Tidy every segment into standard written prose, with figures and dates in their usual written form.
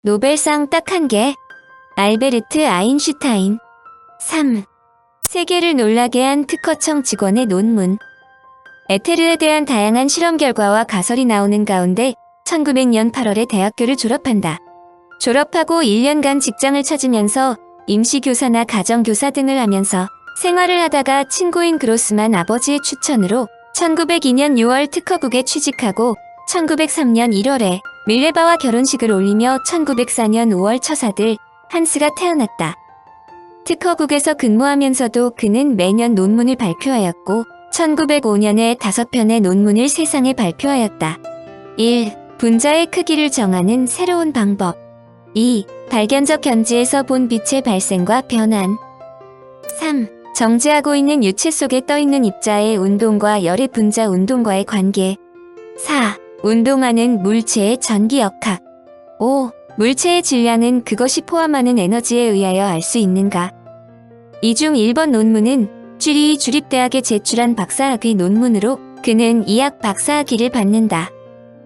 노벨상 딱 한 개. 알베르트 아인슈타인. 3. 세계를 놀라게 한 특허청 직원의 논문. 에테르에 대한 다양한 실험 결과와 가설이 나오는 가운데 1900년 8월에 대학교를 졸업한다. 졸업하고 1년간 직장을 찾으면서 임시교사나 가정교사 등을 하면서 생활을 하다가 친구인 그로스만 아버지의 추천으로 1902년 6월 특허국에 취직하고 1903년 1월에 밀레바와 결혼식을 올리며 1904년 5월 처사들 한스가 태어났다. 특허국에서 근무하면서도 그는 매년 논문을 발표하였고 1905년에 5편의 논문을 세상에 발표하였다. 1. 분자의 크기를 정하는 새로운 방법. 2. 발견적 견지에서 본 빛의 발생과 변환. 3. 정지하고 있는 유체 속에 떠있는 입자의 운동과 열의 분자 운동과의 관계. 4. 운동하는 물체의 전기역학. 5. 물체의 질량은 그것이 포함하는 에너지에 의하여 알 수 있는가. 이 중 1번 논문은 쥐리히 주립대학에 제출한 박사학위 논문으로 그는 이학 박사학위를 받는다.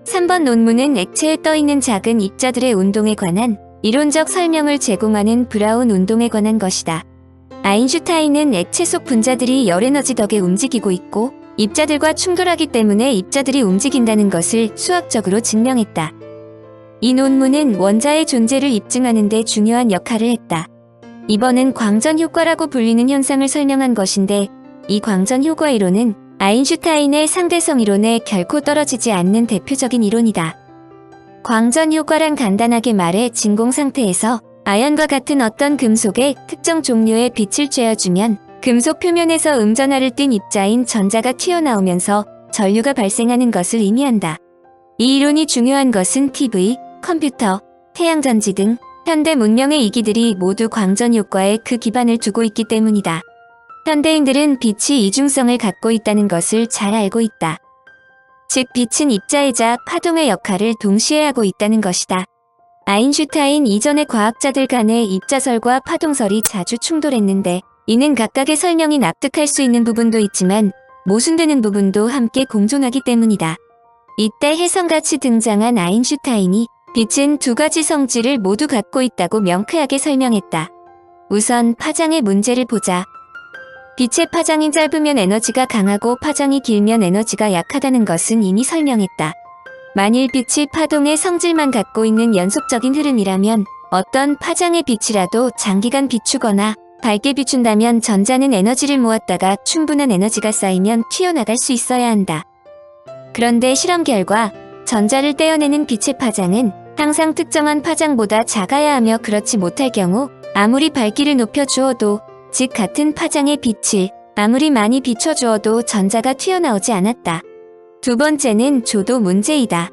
3번 논문은 액체에 떠있는 작은 입자들의 운동에 관한 이론적 설명을 제공하는 브라운 운동에 관한 것이다. 아인슈타인은 액체 속 분자들이 열에너지 덕에 움직이고 있고 입자들과 충돌하기 때문에 입자들이 움직인다는 것을 수학적으로 증명했다. 이 논문은 원자의 존재를 입증하는 데 중요한 역할을 했다. 2번은 광전 효과라고 불리는 현상을 설명한 것인데 이 광전 효과 이론은 아인슈타인의 상대성 이론에 결코 떨어지지 않는 대표적인 이론이다. 광전 효과란 간단하게 말해 진공 상태에서 아연과 같은 어떤 금속에 특정 종류의 빛을 쬐어주면 금속 표면에서 음전하를 띤 입자인 전자가 튀어나오면서 전류가 발생하는 것을 의미한다. 이 이론이 중요한 것은 TV, 컴퓨터, 태양전지 등 현대 문명의 이기들이 모두 광전 효과에 그 기반을 두고 있기 때문이다. 현대인들은 빛이 이중성을 갖고 있다는 것을 잘 알고 있다. 즉 빛은 입자이자 파동의 역할을 동시에 하고 있다는 것이다. 아인슈타인 이전의 과학자들 간의 입자설과 파동설이 자주 충돌했는데 이는 각각의 설명이 납득할 수 있는 부분도 있지만 모순되는 부분도 함께 공존하기 때문이다. 이때 혜성같이 등장한 아인슈타인이 빛은 두 가지 성질을 모두 갖고 있다고 명쾌하게 설명했다. 우선 파장의 문제를 보자. 빛의 파장이 짧으면 에너지가 강하고 파장이 길면 에너지가 약하다는 것은 이미 설명했다. 만일 빛이 파동의 성질만 갖고 있는 연속적인 흐름이라면 어떤 파장의 빛이라도 장기간 비추거나 밝게 비춘다면 전자는 에너지를 모았다가 충분한 에너지가 쌓이면 튀어나갈 수 있어야 한다. 그런데 실험 결과 전자를 떼어내는 빛의 파장은 항상 특정한 파장보다 작아야 하며 그렇지 못할 경우 아무리 밝기를 높여주어도 즉 같은 파장의 빛을 아무리 많이 비춰주어도 전자가 튀어나오지 않았다. 두 번째는 조도 문제이다.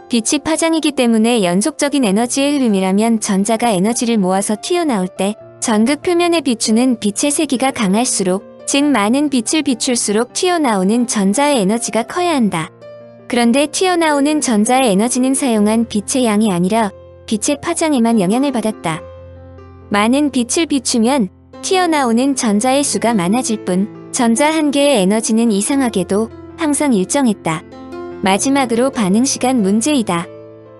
빛이 파장이기 때문에 연속적인 에너지의 흐름이라면 전자가 에너지를 모아서 튀어나올 때 전극 표면에 비추는 빛의 세기가 강할수록 즉 많은 빛을 비출수록 튀어나오는 전자의 에너지가 커야 한다. 그런데 튀어나오는 전자의 에너지는 사용한 빛의 양이 아니라 빛의 파장에만 영향을 받았다. 많은 빛을 비추면 튀어나오는 전자의 수가 많아질 뿐 전자 한 개의 에너지는 이상하게도 항상 일정했다. 마지막으로 반응시간 문제이다.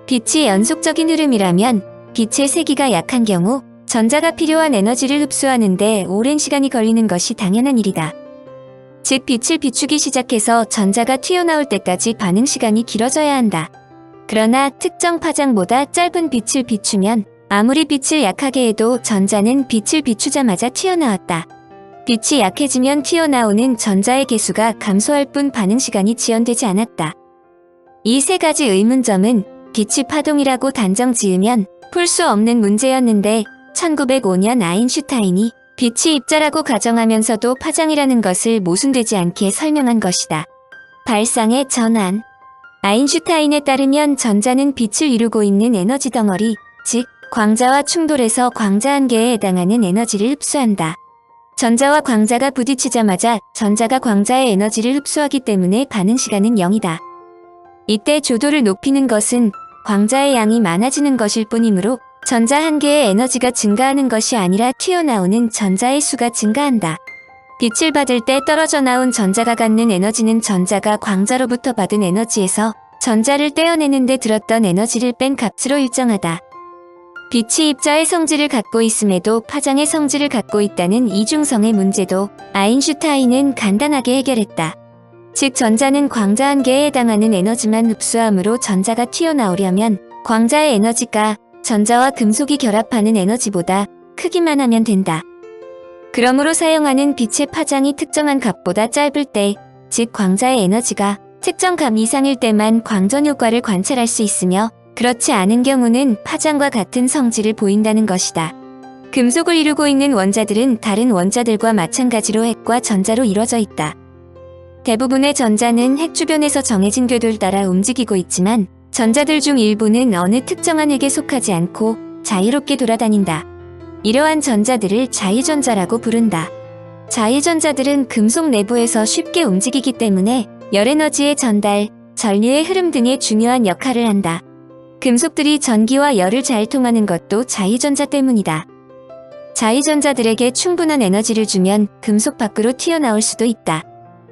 빛이 연속적인 흐름이라면 빛의 세기가 약한 경우 전자가 필요한 에너지를 흡수하는데 오랜 시간이 걸리는 것이 당연한 일이다. 즉 빛을 비추기 시작해서 전자가 튀어나올 때까지 반응시간이 길어져야 한다. 그러나 특정 파장보다 짧은 빛을 비추면 아무리 빛을 약하게 해도 전자는 빛을 비추자마자 튀어나왔다. 빛이 약해지면 튀어나오는 전자의 개수가 감소할 뿐 반응시간이 지연되지 않았다. 이 세 가지 의문점은 빛이 파동이라고 단정 지으면 풀 수 없는 문제였는데 1905년 아인슈타인이 빛이 입자라고 가정하면서도 파장이라는 것을 모순되지 않게 설명한 것이다. 발상의 전환. 아인슈타인에 따르면 전자는 빛을 이루고 있는 에너지 덩어리, 즉 광자와 충돌해서 광자 한 개에 해당하는 에너지를 흡수한다. 전자와 광자가 부딪히자마자 전자가 광자의 에너지를 흡수하기 때문에 반응시간은 0이다. 이때 조도를 높이는 것은 광자의 양이 많아지는 것일 뿐이므로 전자 한 개의 에너지가 증가하는 것이 아니라 튀어나오는 전자의 수가 증가한다. 빛을 받을 때 떨어져 나온 전자가 갖는 에너지는 전자가 광자로부터 받은 에너지에서 전자를 떼어내는 데 들었던 에너지를 뺀 값으로 일정하다. 빛이 입자의 성질을 갖고 있음에도 파장의 성질을 갖고 있다는 이중성의 문제도 아인슈타인은 간단하게 해결했다. 즉 전자는 광자 한 개에 해당하는 에너지만 흡수함으로 전자가 튀어나오려면 광자의 에너지가 전자와 금속이 결합하는 에너지보다 크기만 하면 된다. 그러므로 사용하는 빛의 파장이 특정한 값보다 짧을 때, 즉 광자의 에너지가 특정 값 이상일 때만 광전 효과를 관찰할 수 있으며 그렇지 않은 경우는 파장과 같은 성질을 보인다는 것이다. 금속을 이루고 있는 원자들은 다른 원자들과 마찬가지로 핵과 전자로 이루어져 있다. 대부분의 전자는 핵 주변에서 정해진 궤도를 따라 움직이고 있지만 전자들 중 일부는 어느 특정한 핵에 속하지 않고 자유롭게 돌아다닌다. 이러한 전자들을 자유전자라고 부른다. 자유전자들은 금속 내부에서 쉽게 움직이기 때문에 열에너지의 전달, 전류의 흐름 등의 중요한 역할을 한다. 금속들이 전기와 열을 잘 통하는 것도 자유전자 때문이다. 자유전자들에게 충분한 에너지를 주면 금속 밖으로 튀어나올 수도 있다.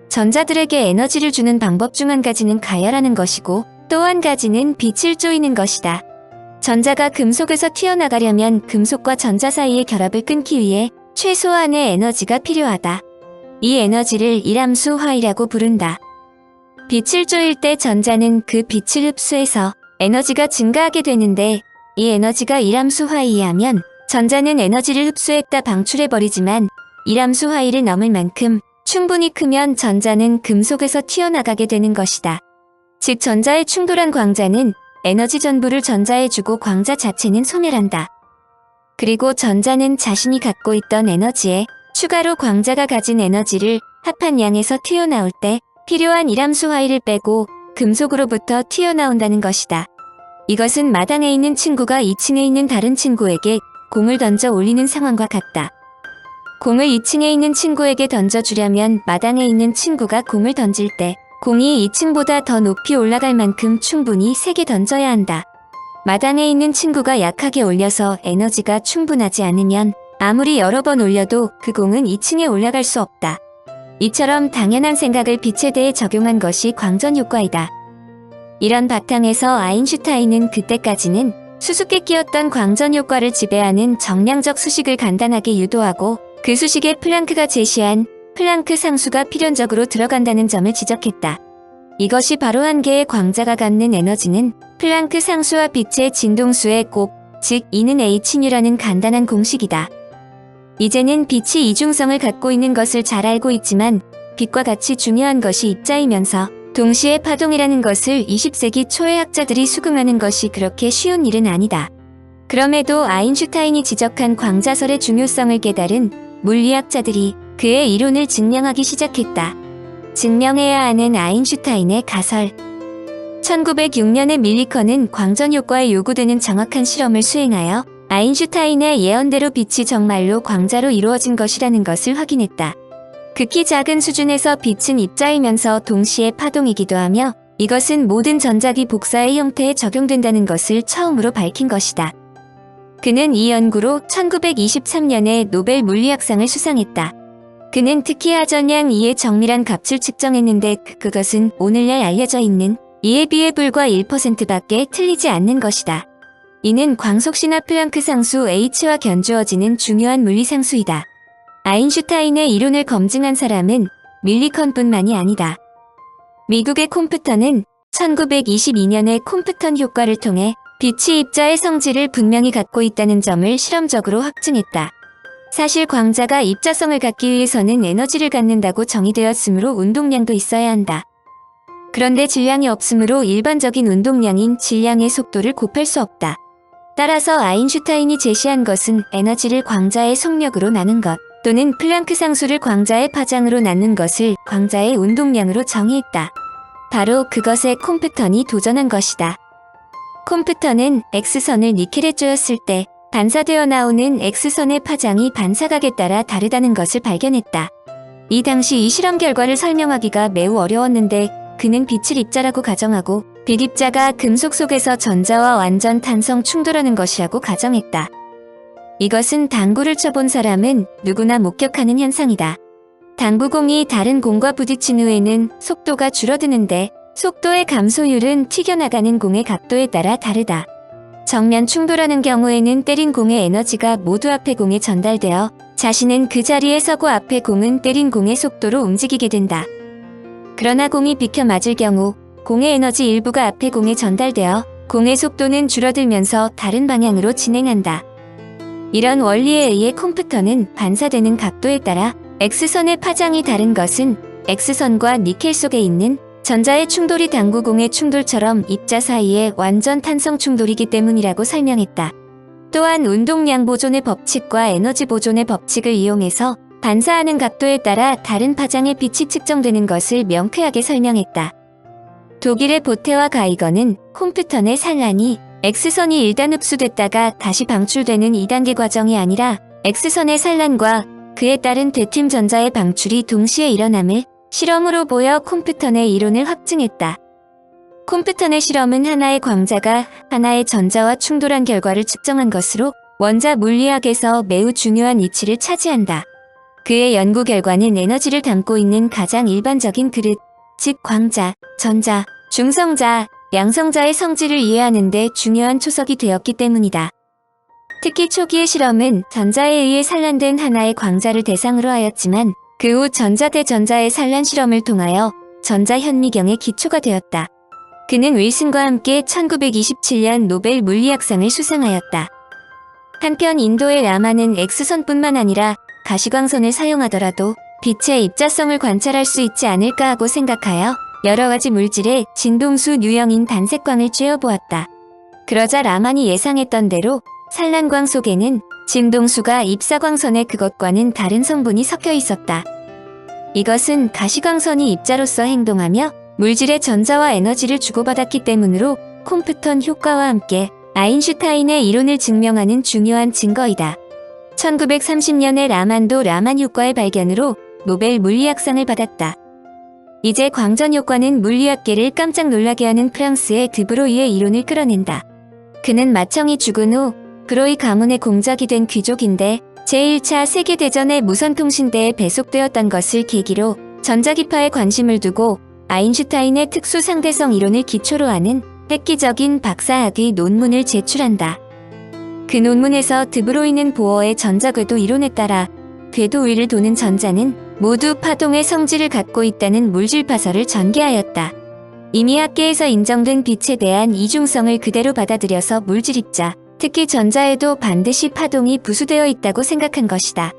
전자들에게 에너지를 주는 방법 중 한 가지는 가열하는 것이고 또 한 가지는 빛을 쪼이는 것이다. 전자가 금속에서 튀어나가려면 금속과 전자 사이의 결합을 끊기 위해 최소한의 에너지가 필요하다. 이 에너지를 일함수 화이라고 부른다. 빛을 쪼일 때 전자는 그 빛을 흡수해서 에너지가 증가하게 되는데 이 에너지가 일함수 화이에 하면 전자는 에너지를 흡수했다 방출해버리지만 일함수 화이를 넘을 만큼 충분히 크면 전자는 금속에서 튀어나가게 되는 것이다. 즉 전자의 충돌한 광자는 에너지 전부를 전자에 주고 광자 자체는 소멸한다. 그리고 전자는 자신이 갖고 있던 에너지에 추가로 광자가 가진 에너지를 합한 양에서 튀어나올 때 필요한 일함수 화이를 빼고 금속으로부터 튀어나온다는 것이다. 이것은 마당에 있는 친구가 2층에 있는 다른 친구에게 공을 던져 올리는 상황과 같다. 공을 2층에 있는 친구에게 던져주려면 마당에 있는 친구가 공을 던질 때 공이 2층보다 더 높이 올라갈 만큼 충분히 세게 던져야 한다. 마당에 있는 친구가 약하게 올려서 에너지가 충분하지 않으면 아무리 여러 번 올려도 그 공은 2층에 올라갈 수 없다. 이처럼 당연한 생각을 빛에 대해 적용한 것이 광전 효과이다. 이런 바탕에서 아인슈타인은 그때까지는 수수께끼였던 광전 효과를 지배하는 정량적 수식을 간단하게 유도하고 그 수식에 플랑크가 제시한 플랑크 상수가 필연적으로 들어간다는 점을 지적했다. 이것이 바로 한 개의 광자가 갖는 에너지는 플랑크 상수와 빛의 진동수의 곱, 즉 E는 hν라는 간단한 공식이다. 이제는 빛이 이중성을 갖고 있는 것을 잘 알고 있지만 빛과 같이 중요한 것이 입자이면서 동시에 파동이라는 것을 20세기 초의 학자들이 수긍하는 것이 그렇게 쉬운 일은 아니다. 그럼에도 아인슈타인이 지적한 광자설의 중요성을 깨달은 물리학자들이 그의 이론을 증명하기 시작했다. 증명해야 하는 아인슈타인의 가설. 1906년에 밀리컨은 광전 효과에 요구되는 정확한 실험을 수행하여 아인슈타인의 예언대로 빛이 정말로 광자로 이루어진 것이라는 것을 확인했다. 극히 작은 수준에서 빛은 입자이면서 동시에 파동이기도 하며 이것은 모든 전자기 복사의 형태에 적용된다는 것을 처음으로 밝힌 것이다. 그는 이 연구로 1923년에 노벨 물리학상을 수상했다. 그는 특히 하전량 2의 정밀한 값을 측정했는데 그것은 오늘날 알려져 있는 2에 비해 불과 1%밖에 틀리지 않는 것이다. 이는 광속신화 플랑크 상수 H와 견주어지는 중요한 물리상수이다. 아인슈타인의 이론을 검증한 사람은 밀리컨뿐만이 아니다. 미국의 콤프턴은 1922년에 콤프턴 효과를 통해 빛이 입자의 성질을 분명히 갖고 있다는 점을 실험적으로 확증했다. 사실 광자가 입자성을 갖기 위해서는 에너지를 갖는다고 정의되었으므로 운동량도 있어야 한다. 그런데 질량이 없으므로 일반적인 운동량인 질량의 속도를 곱할 수 없다. 따라서 아인슈타인이 제시한 것은 에너지를 광자의 속력으로 나눈 것 또는 플랑크 상수를 광자의 파장으로 나눈 것을 광자의 운동량으로 정의했다. 바로 그것에 콤프턴이 도전한 것이다. 콤프턴은 X선을 니켈에 쪼였을 때 반사되어 나오는 X선의 파장이 반사각에 따라 다르다는 것을 발견했다. 이 당시 이 실험 결과를 설명하기가 매우 어려웠는데 그는 빛을 입자라고 가정하고 빛 입자가 금속 속에서 전자와 완전 탄성 충돌하는 것이라고 가정했다. 이것은 당구를 쳐본 사람은 누구나 목격하는 현상이다. 당구공이 다른 공과 부딪힌 후에는 속도가 줄어드는데 속도의 감소율은 튀겨나가는 공의 각도에 따라 다르다. 정면 충돌하는 경우에는 때린 공의 에너지가 모두 앞의 공에 전달되어 자신은 그 자리에 서고 앞의 공은 때린 공의 속도로 움직이게 된다. 그러나 공이 비켜 맞을 경우 공의 에너지 일부가 앞의 공에 전달되어 공의 속도는 줄어들면서 다른 방향으로 진행한다. 이런 원리에 의해 컴퓨터는 반사되는 각도에 따라 X선의 파장이 다른 것은 X선과 니켈 속에 있는 전자의 충돌이 당구공의 충돌처럼 입자 사이의 완전 탄성 충돌이기 때문이라고 설명했다. 또한 운동량 보존의 법칙과 에너지 보존의 법칙을 이용해서 반사하는 각도에 따라 다른 파장의 빛이 측정되는 것을 명쾌하게 설명했다. 독일의 보테와 가이거는 컴퓨터 내 산란이 X선이 1단 흡수됐다가 다시 방출되는 2단계 과정이 아니라 X선의 산란과 그에 따른 되튠 전자의 방출이 동시에 일어남을 실험으로 보여 컴퓨터 내 이론을 확증했다. 컴퓨터 내 실험은 하나의 광자가 하나의 전자와 충돌한 결과를 측정한 것으로 원자 물리학에서 매우 중요한 위치를 차지한다. 그의 연구 결과는 에너지를 담고 있는 가장 일반적인 그릇, 즉 광자, 전자, 중성자, 양성자의 성질을 이해하는 데 중요한 초석이 되었기 때문이다. 특히 초기의 실험은 전자에 의해 산란된 하나의 광자를 대상으로 하였지만 그 후 전자 대 전자의 산란 실험을 통하여 전자 현미경의 기초가 되었다. 그는 윌슨과 함께 1927년 노벨 물리학상을 수상하였다. 한편 인도의 라마는 X선뿐만 아니라 가시광선을 사용하더라도 빛의 입자성을 관찰할 수 있지 않을까 하고 생각하여 여러 가지 물질에 진동수 유형인 단색광을 쬐어보았다. 그러자 라만이 예상했던 대로 산란광 속에는 진동수가 입사광선의 그것과는 다른 성분이 섞여 있었다. 이것은 가시광선이 입자로서 행동하며 물질의 전자와 에너지를 주고받았기 때문으로 콤프턴 효과와 함께 아인슈타인의 이론을 증명하는 중요한 증거이다. 1930년에 라만도 라만 효과의 발견으로 노벨 물리학상을 받았다. 이제 광전 효과는 물리학계를 깜짝 놀라게 하는 프랑스의 드브로이의 이론을 끌어낸다. 그는 마청이 죽은 후 브로이 가문의 공작이 된 귀족인데 제1차 세계대전의 무선통신대에 배속되었던 것을 계기로 전자기파에 관심을 두고 아인슈타인의 특수 상대성 이론을 기초로 하는 획기적인 박사학위 논문을 제출한다. 그 논문에서 드브로이는 보어의 전자궤도 이론에 따라 궤도 위를 도는 전자는 모두 파동의 성질을 갖고 있다는 물질파설을 전개하였다. 이미 학계에서 인정된 빛에 대한 이중성을 그대로 받아들여서 물질 입자, 특히 전자에도 반드시 파동이 부수되어 있다고 생각한 것이다.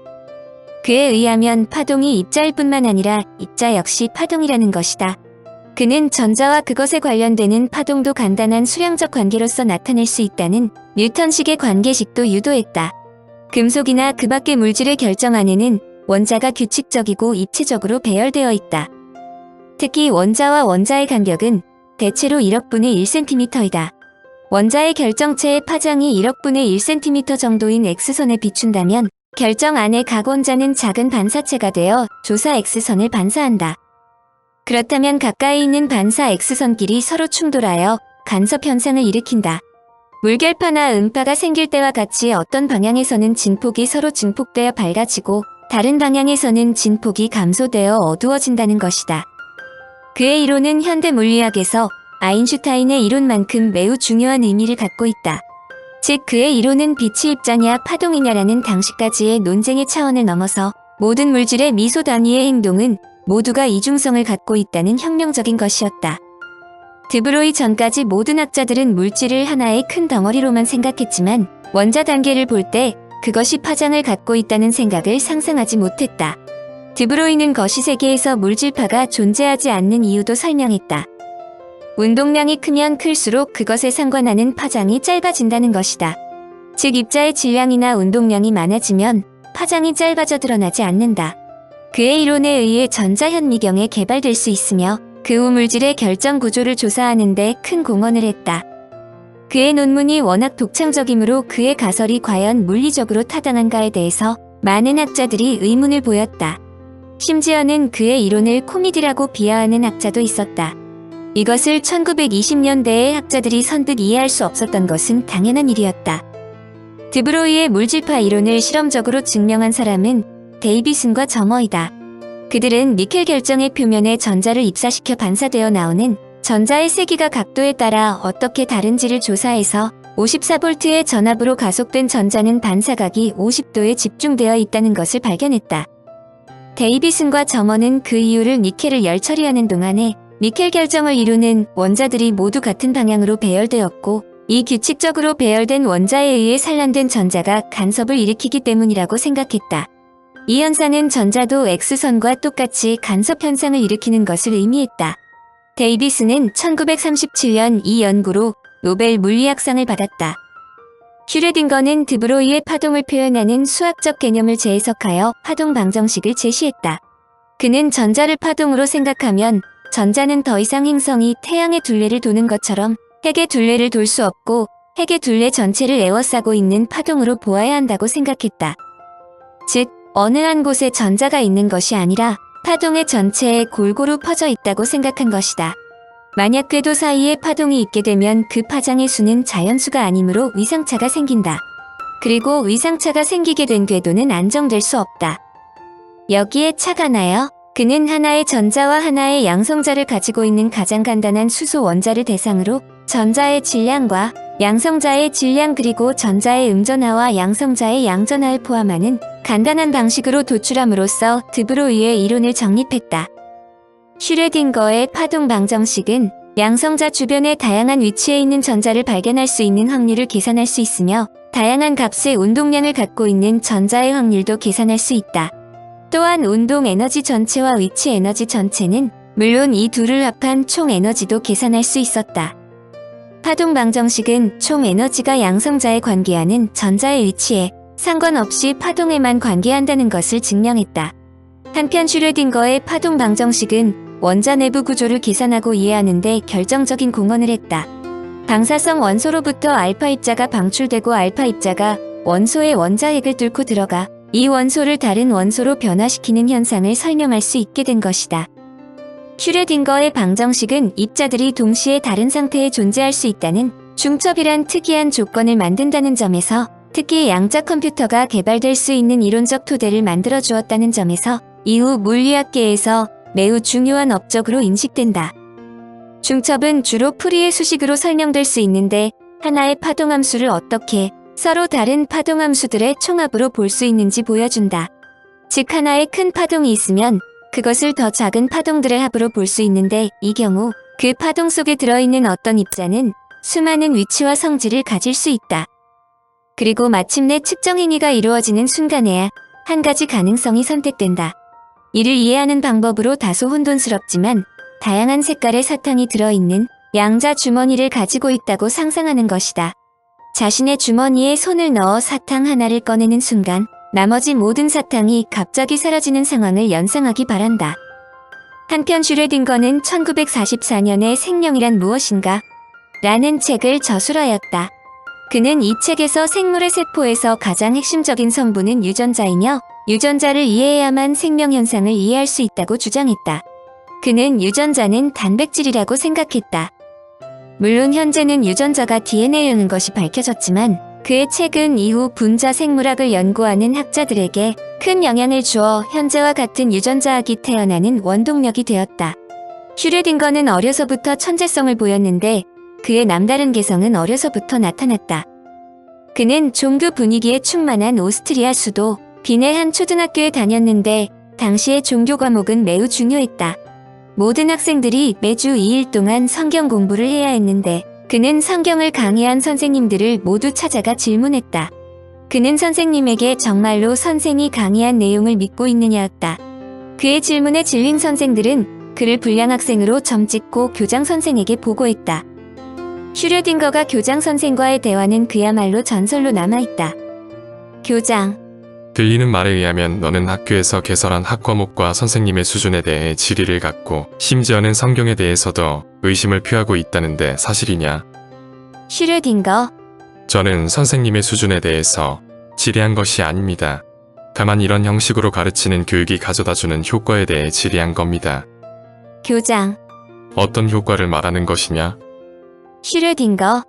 그에 의하면 파동이 입자일 뿐만 아니라 입자 역시 파동이라는 것이다. 그는 전자와 그것에 관련되는 파동도 간단한 수량적 관계로서 나타낼 수 있다는 뉴턴식의 관계식도 유도했다. 금속이나 그 밖의 물질의 결정 안에는 원자가 규칙적이고 입체적으로 배열되어 있다. 특히 원자와 원자의 간격은 대체로 1억분의 1cm이다. 원자의 결정체의 파장이 1억분의 1cm 정도인 X선에 비춘다면 결정 안의 각 원자는 작은 반사체가 되어 조사 X선을 반사한다. 그렇다면 가까이 있는 반사 X선끼리 서로 충돌하여 간섭 현상을 일으킨다. 물결파나 음파가 생길 때와 같이 어떤 방향에서는 진폭이 서로 증폭되어 밝아지고 다른 방향에서는 진폭이 감소되어 어두워진다는 것이다. 그의 이론은 현대 물리학에서 아인슈타인의 이론만큼 매우 중요한 의미를 갖고 있다. 즉 그의 이론은 빛이 입자냐 파동이냐라는 당시까지의 논쟁의 차원을 넘어서 모든 물질의 미소 단위의 행동은 모두가 이중성을 갖고 있다는 혁명적인 것이었다. 드브로이 전까지 모든 학자들은 물질을 하나의 큰 덩어리로만 생각했지만 원자 단계를 볼 때 그것이 파장을 갖고 있다는 생각을 상상하지 못했다. 드브로이는 거시세계에서 물질파가 존재하지 않는 이유도 설명했다. 운동량이 크면 클수록 그것에 상관하는 파장이 짧아진다는 것이다. 즉 입자의 질량이나 운동량이 많아지면 파장이 짧아져 드러나지 않는다. 그의 이론에 의해 전자현미경에 개발될 수 있으며 그 후 물질의 결정 구조를 조사하는 데 큰 공헌을 했다. 그의 논문이 워낙 독창적이므로 그의 가설이 과연 물리적으로 타당한가에 대해서 많은 학자들이 의문을 보였다. 심지어는 그의 이론을 코미디라고 비하하는 학자도 있었다. 이것을 1920년대의 학자들이 선뜻 이해할 수 없었던 것은 당연한 일이었다. 드브로이의 물질파 이론을 실험적으로 증명한 사람은 데이비슨과 저머이다. 그들은 니켈 결정의 표면에 전자를 입사시켜 반사되어 나오는 전자의 세기가 각도에 따라 어떻게 다른지를 조사해서 54V의 전압으로 가속된 전자는 반사각이 50도에 집중되어 있다는 것을 발견했다. 데이비슨과 점원은 그 이유를 니켈을 열 처리하는 동안에 니켈 결정을 이루는 원자들이 모두 같은 방향으로 배열되었고, 이 규칙적으로 배열된 원자에 의해 산란된 전자가 간섭을 일으키기 때문이라고 생각했다. 이 현상은 전자도 X선과 똑같이 간섭 현상을 일으키는 것을 의미했다. 데이비스는 1937년 이 연구로 노벨 물리학상을 받았다. 슈레딩거는 드브로이의 파동을 표현하는 수학적 개념을 재해석하여 파동 방정식을 제시했다. 그는 전자를 파동으로 생각하면 전자는 더 이상 행성이 태양의 둘레를 도는 것처럼 핵의 둘레를 돌 수 없고 핵의 둘레 전체를 에워싸고 있는 파동으로 보아야 한다고 생각했다. 즉, 어느 한 곳에 전자가 있는 것이 아니라 파동의 전체에 골고루 퍼져 있다고 생각한 것이다. 만약 궤도 사이에 파동이 있게 되면 그 파장의 수는 자연수가 아니므로 위상차가 생긴다. 그리고 위상차가 생기게 된 궤도는 안정될 수 없다. 여기에 차가 나요? 그는 하나의 전자와 하나의 양성자를 가지고 있는 가장 간단한 수소 원자를 대상으로 전자의 질량과 양성자의 질량 그리고 전자의 음전하와 양성자의 양전하를 포함하는 간단한 방식으로 도출함으로써 드브로이의 이론을 정립했다. 슈레딩거의 파동 방정식은 양성자 주변의 다양한 위치에 있는 전자를 발견할 수 있는 확률을 계산할 수 있으며 다양한 값의 운동량을 갖고 있는 전자의 확률도 계산할 수 있다. 또한 운동 에너지 전체와 위치 에너지 전체는 물론 이 둘을 합한 총 에너지도 계산할 수 있었다. 파동 방정식은 총 에너지가 양성자에 관계하는 전자의 위치에 상관없이 파동에만 관계한다는 것을 증명했다. 한편 슈레딩거의 파동 방정식은 원자 내부 구조를 계산하고 이해하는 데 결정적인 공헌을 했다. 방사성 원소로부터 알파 입자가 방출되고 알파 입자가 원소의 원자핵을 뚫고 들어가 이 원소를 다른 원소로 변화시키는 현상을 설명할 수 있게 된 것이다. 슈레딩거의 방정식은 입자들이 동시에 다른 상태에 존재할 수 있다는 중첩이란 특이한 조건을 만든다는 점에서, 특히 양자 컴퓨터가 개발될 수 있는 이론적 토대를 만들어 주었다는 점에서 이후 물리학계에서 매우 중요한 업적으로 인식된다. 중첩은 주로 풀이의 수식으로 설명될 수 있는데 하나의 파동함수를 어떻게 서로 다른 파동함수들의 총합으로 볼 수 있는지 보여준다. 즉 하나의 큰 파동이 있으면 그것을 더 작은 파동들의 합으로 볼 수 있는데 이 경우 그 파동 속에 들어있는 어떤 입자는 수많은 위치와 성질을 가질 수 있다. 그리고 마침내 측정 행위가 이루어지는 순간에야 한 가지 가능성이 선택된다. 이를 이해하는 방법으로 다소 혼돈스럽지만 다양한 색깔의 사탕이 들어있는 양자 주머니를 가지고 있다고 상상하는 것이다. 자신의 주머니에 손을 넣어 사탕 하나를 꺼내는 순간 나머지 모든 사탕이 갑자기 사라지는 상황을 연상하기 바란다. 한편 슈레딩거는 1944년에 생명이란 무엇인가? 라는 책을 저술하였다. 그는 이 책에서 생물의 세포에서 가장 핵심적인 성분은 유전자이며 유전자를 이해해야만 생명 현상을 이해할 수 있다고 주장했다. 그는 유전자는 단백질이라고 생각했다. 물론 현재는 유전자가 DNA라는 것이 밝혀졌지만 그의 책은 이후 분자 생물학을 연구하는 학자들에게 큰 영향을 주어 현재와 같은 유전자학이 태어나는 원동력이 되었다. 슈레딩거는 어려서부터 천재성을 보였는데 그의 남다른 개성은 어려서부터 나타났다. 그는 종교 분위기에 충만한 오스트리아 수도 빈의 한 초등학교에 다녔는데 당시의 종교 과목은 매우 중요했다. 모든 학생들이 매주 2일 동안 성경 공부를 해야 했는데 그는 성경을 강의한 선생님들을 모두 찾아가 질문했다. 그는 선생님에게 정말로 선생이 강의한 내용을 믿고 있느냐였다. 그의 질문에 질린 선생들은 그를 불량 학생으로 점찍고 교장 선생에게 보고했다. 슈레딩거가 교장 선생과의 대화는 그야말로 전설로 남아있다. 교장. 들리는 말에 의하면 너는 학교에서 개설한 학과목과 선생님의 수준에 대해 지리를 갖고 심지어는 성경에 대해서도 의심을 표하고 있다는데 사실이냐? 슈레딩거. 저는 선생님의 수준에 대해서 지리한 것이 아닙니다. 다만 이런 형식으로 가르치는 교육이 가져다주는 효과에 대해 지리한 겁니다. 교장. 어떤 효과를 말하는 것이냐? 슈레딩거.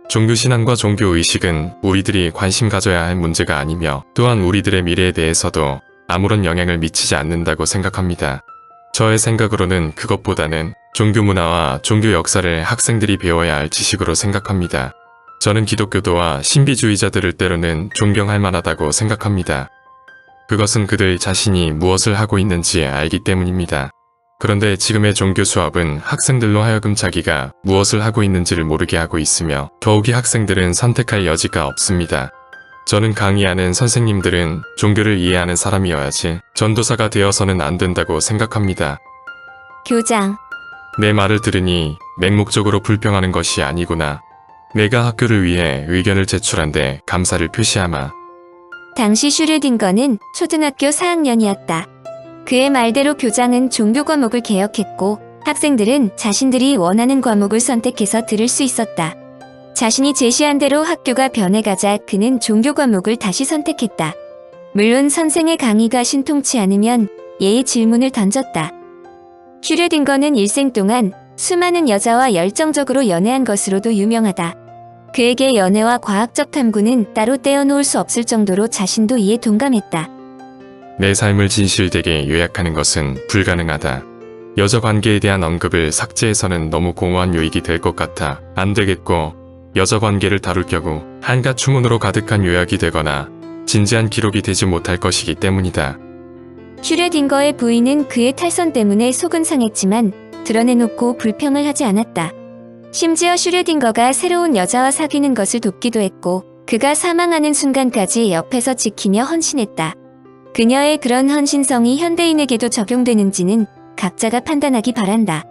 종교신앙과 종교의식은 우리들이 관심 가져야 할 문제가 아니며 또한 우리들의 미래에 대해서도 아무런 영향을 미치지 않는다고 생각합니다. 저의 생각으로는 그것보다는 종교 문화와 종교 역사를 학생들이 배워야 할 지식으로 생각합니다. 저는 기독교도와 신비주의자들을 때로는 존경할 만하다고 생각합니다. 그것은 그들 자신이 무엇을 하고 있는지 알기 때문입니다. 그런데 지금의 종교 수업은 학생들로 하여금 자기가 무엇을 하고 있는지를 모르게 하고 있으며 더욱이 학생들은 선택할 여지가 없습니다. 저는 강의하는 선생님들은 종교를 이해하는 사람이어야지 전도사가 되어서는 안 된다고 생각합니다. 교장, 내 말을 들으니 맹목적으로 불평하는 것이 아니구나. 내가 학교를 위해 의견을 제출한데 감사를 표시하마. 당시 슈르딩거는 초등학교 4학년이었다. 그의 말대로 교장은 종교 과목을 개혁했고 학생들은 자신들이 원하는 과목을 선택해서 들을 수 있었다. 자신이 제시한 대로 학교가 변해가자 그는 종교 과목을 다시 선택했다. 물론 선생의 강의가 신통치 않으면 예의 질문을 던졌다. 슈르딩거는 일생 동안 수많은 여자와 열정적으로 연애한 것으로도 유명하다. 그에게 연애와 과학적 탐구는 따로 떼어놓을 수 없을 정도로 자신도 이에 동감했다. 내 삶을 진실되게 요약하는 것은 불가능하다. 여자 관계에 대한 언급을 삭제해서는 너무 공허한 요익이 될 것 같아 안 되겠고, 여자 관계를 다룰 경우 한갓 추문으로 가득한 요약이 되거나 진지한 기록이 되지 못할 것이기 때문이다. 슈레딩거의 부인은 그의 탈선 때문에 속은 상했지만 드러내놓고 불평을 하지 않았다. 심지어 슈레딩거가 새로운 여자와 사귀는 것을 돕기도 했고 그가 사망하는 순간까지 옆에서 지키며 헌신했다. 그녀의 그런 헌신성이 현대인에게도 적용되는지는 각자가 판단하기 바란다.